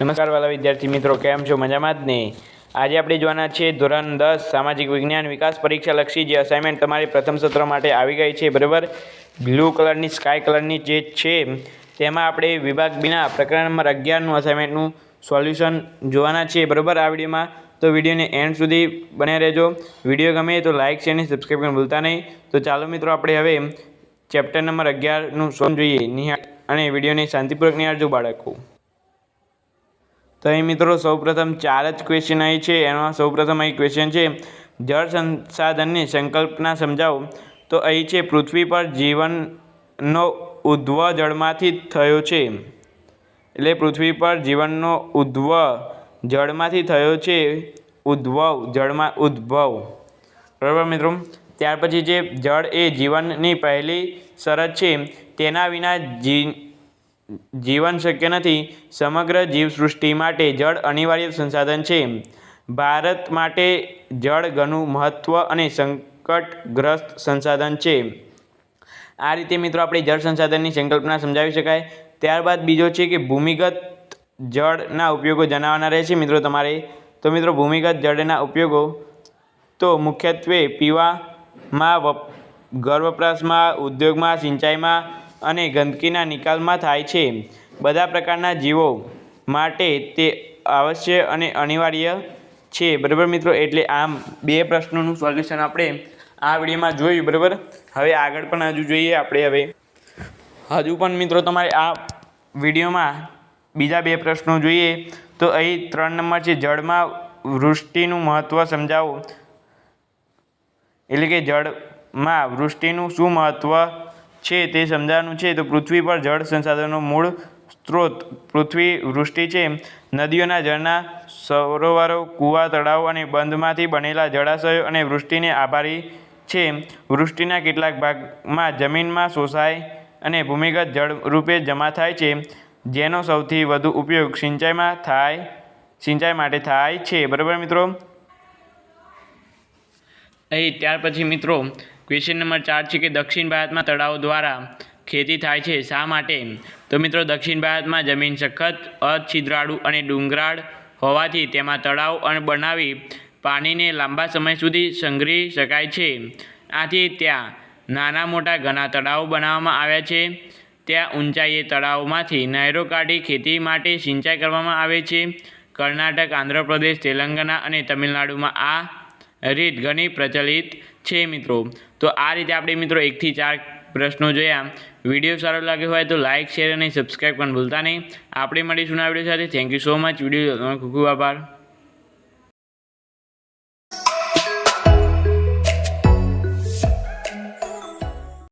નમસ્કાર વાલા વિદ્યાર્થી મિત્રો, કેમ છો? મજામાં જ ને? આજે આપણે જોવાના છે ધોરણ 10 સામાજિક વિજ્ઞાન વિકાસ પરીક્ષા લક્ષી જે અસાઇનમેન્ટ તમારી પ્રથમ સત્ર માટે આવી ગઈ છે, બરાબર. બ્લુ કલરની સ્કાય કલરની જે છે તેમાં આપણે વિભાગ બીના પ્રકરણ નંબર 11નું અસાઇનમેન્ટનું સોલ્યુશન જોવાના છે, બરાબર. આ વિડીયોમાં તો વિડીયોને એન્ડ સુધી બન્યા રહેજો. વિડીયો ગમે તો લાઇક શેર અને સબસ્ક્રાઈબ કરવાનું ભૂલતા નહીં. તો ચાલો મિત્રો, આપણે હવે ચેપ્ટર નંબર 11નું સોલ્વ જોઈએ. નિહાળ અને વિડીયોને શાંતિપૂર્વક નિહાળજો બાળકો. તો અહીં મિત્રો સૌપ્રથમ 4 જ ક્વેશ્ચન અહીં છે. એમાં સૌપ્રથમ અહીં ક્વેશ્ચન છે જળ સંસાધનની સંકલ્પના સમજાવો. તો અહીં છે પૃથ્વી પર જીવનનો ઉદ્ભવ જળમાંથી થયો છે. એટલે પૃથ્વી પર જીવનનો ઉદ્ભવ જળમાંથી થયો છે. ઉદ્ભવ બરાબર મિત્રો. ત્યાર પછી જે જળ એ જીવનની પહેલી શરત છે, તેના વિના જીવન શક્ય નથી. સમગ્ર જીવસૃષ્ટિ માટે જળ અનિવાર્ય સંસાધન છે. ભારત માટે જળ ઘણું મહત્વ અને સંકટગ્રસ્ત સંસાધન છે. આ રીતે મિત્રો આપણે જળ સંસાધનની સંકલ્પના સમજાવી શકાય. ત્યારબાદ બીજો છે કે ભૂમિગત જળના ઉપયોગો જણાવવાના રહેશે મિત્રો તમારે. તો મિત્રો ભૂમિગત જળના ઉપયોગો તો મુખ્યત્વે પીવામાં, ઘર વપરાશમાં, ઉદ્યોગમાં, સિંચાઈમાં અને ગંદકીના નિકાલમાં થાય છે. બધા પ્રકારના જીવો માટે તે આવશ્યક અને અનિવાર્ય છે, બરાબર મિત્રો. એટલે આમ 2 પ્રશ્નોનું સોલ્યુશન આપણે આ વિડીયોમાં જોયું, બરાબર. હવે આગળ પણ હજુ જોઈએ આપણે. હજુ પણ મિત્રો તમારે આ વિડીયોમાં બીજા 2 પ્રશ્નો જોઈએ. તો અહીં 3 નંબર છે જળમાં વૃષ્ટિનું મહત્ત્વ સમજાવો. એટલે કે જળમાં વૃષ્ટિનું શું મહત્ત્વ છે તે સમજાવવાનું છે. તો પૃથ્વી પર જળ સંસાધનનો મૂળ સ્ત્રોત પૃથ્વી વૃષ્ટિ છે. નદીઓના, ઝરણા, સરોવરો, કૂવા, તળાવો અને બંધમાંથી બનેલા જળાશયો અને વૃષ્ટિને આભારી છે. વૃષ્ટિના કેટલાક ભાગમાં જમીનમાં શોષાય અને ભૂમિગત જળ રૂપે જમા થાય છે, જેનો સૌથી વધુ ઉપયોગ સિંચાઈ માટે થાય છે, બરાબર મિત્રો. અહીં ત્યાર પછી મિત્રો ક્વેશ્ચન નંબર 4 છે કે દક્ષિણ ભારતમાં તળાવો દ્વારા ખેતી થાય છે, શા માટે? તો મિત્રો દક્ષિણ ભારતમાં જમીન સખત, અછિદ્રાળુ અને ડુંગરાળ હોવાથી તેમાં તળાવ બનાવી પાણીને લાંબા સમય સુધી સંગ્રહી શકાય છે. આથી ત્યાં નાના મોટા ઘણા તળાવો બનાવવામાં આવ્યા છે. ત્યાં ઊંચાઈએ તળાવોમાંથી નહેરો કાઢી ખેતી માટે સિંચાઈ કરવામાં આવે છે. કર્ણાટક, આંધ્રપ્રદેશ, તેલંગાણા અને તમિલનાડુમાં આ રીત ઘણી પ્રચલિત છે મિત્રો. તો આ રીતે આપણે મિત્રો 1 થી 4 પ્રશ્નો જોયા. વિડીયો સારો લાગ્યો હોય તો લાઇક શેર અને સબસ્ક્રાઈબ કરવાનું ભૂલતા નહીં. આપણે મળીશું આ વિડીયો સાથે. Thank you so much. Video ખૂબ ખૂબ આભાર.